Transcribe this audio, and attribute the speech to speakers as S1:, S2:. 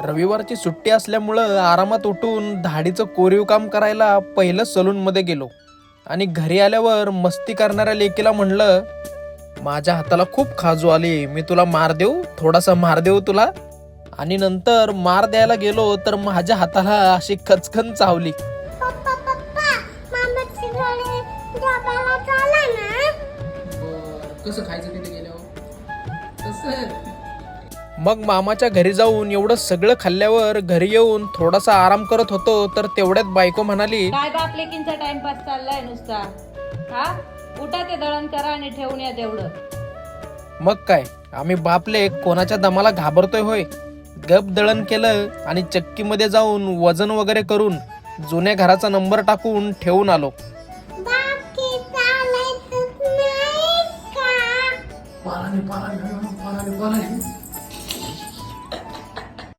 S1: रविवारची सुट्टी असल्यामुळं आरामात उठून धाडीचं कोरीव काम करायला पहिलं सलूनमध्ये गेलो आणि घरी आल्यावर मस्ती करणाऱ्या लेकीला म्हणलं, माझ्या हाताला खूप खाजू आली, मी तुला मार देऊ, थोडासा मार देऊ तुला. आणि नंतर मार द्यायला गेलो तर माझ्या हाताला अशी खचखन चावली.
S2: पप्पा पप्पा मामाची घरी डब्याला चला ना.
S1: कसं खायचं तिथे गेल्यावर? मग मामाच्या घरी जाऊन एवढं सगळं खाल्ल्यावर घरी येऊन थोडासा आराम करत होतो तर तेवढ्यात बायको म्हणाली,
S3: काय बाप लेकींचा टाइमपास चाललाय नुसता. हा, उठा ते दळण करा आणि ठेवून या तेवढं.
S1: मग काय, आम्ही बापले कोणाच्या दमाला घाबरतोय होय? गप दळण केलं आणि चक्कीमध्ये जाऊन वजन वगैरे करून जुन्या घराचा नंबर टाकून ठेवून आलो.
S2: बाकी चालायचंच नाही का?
S1: पालाने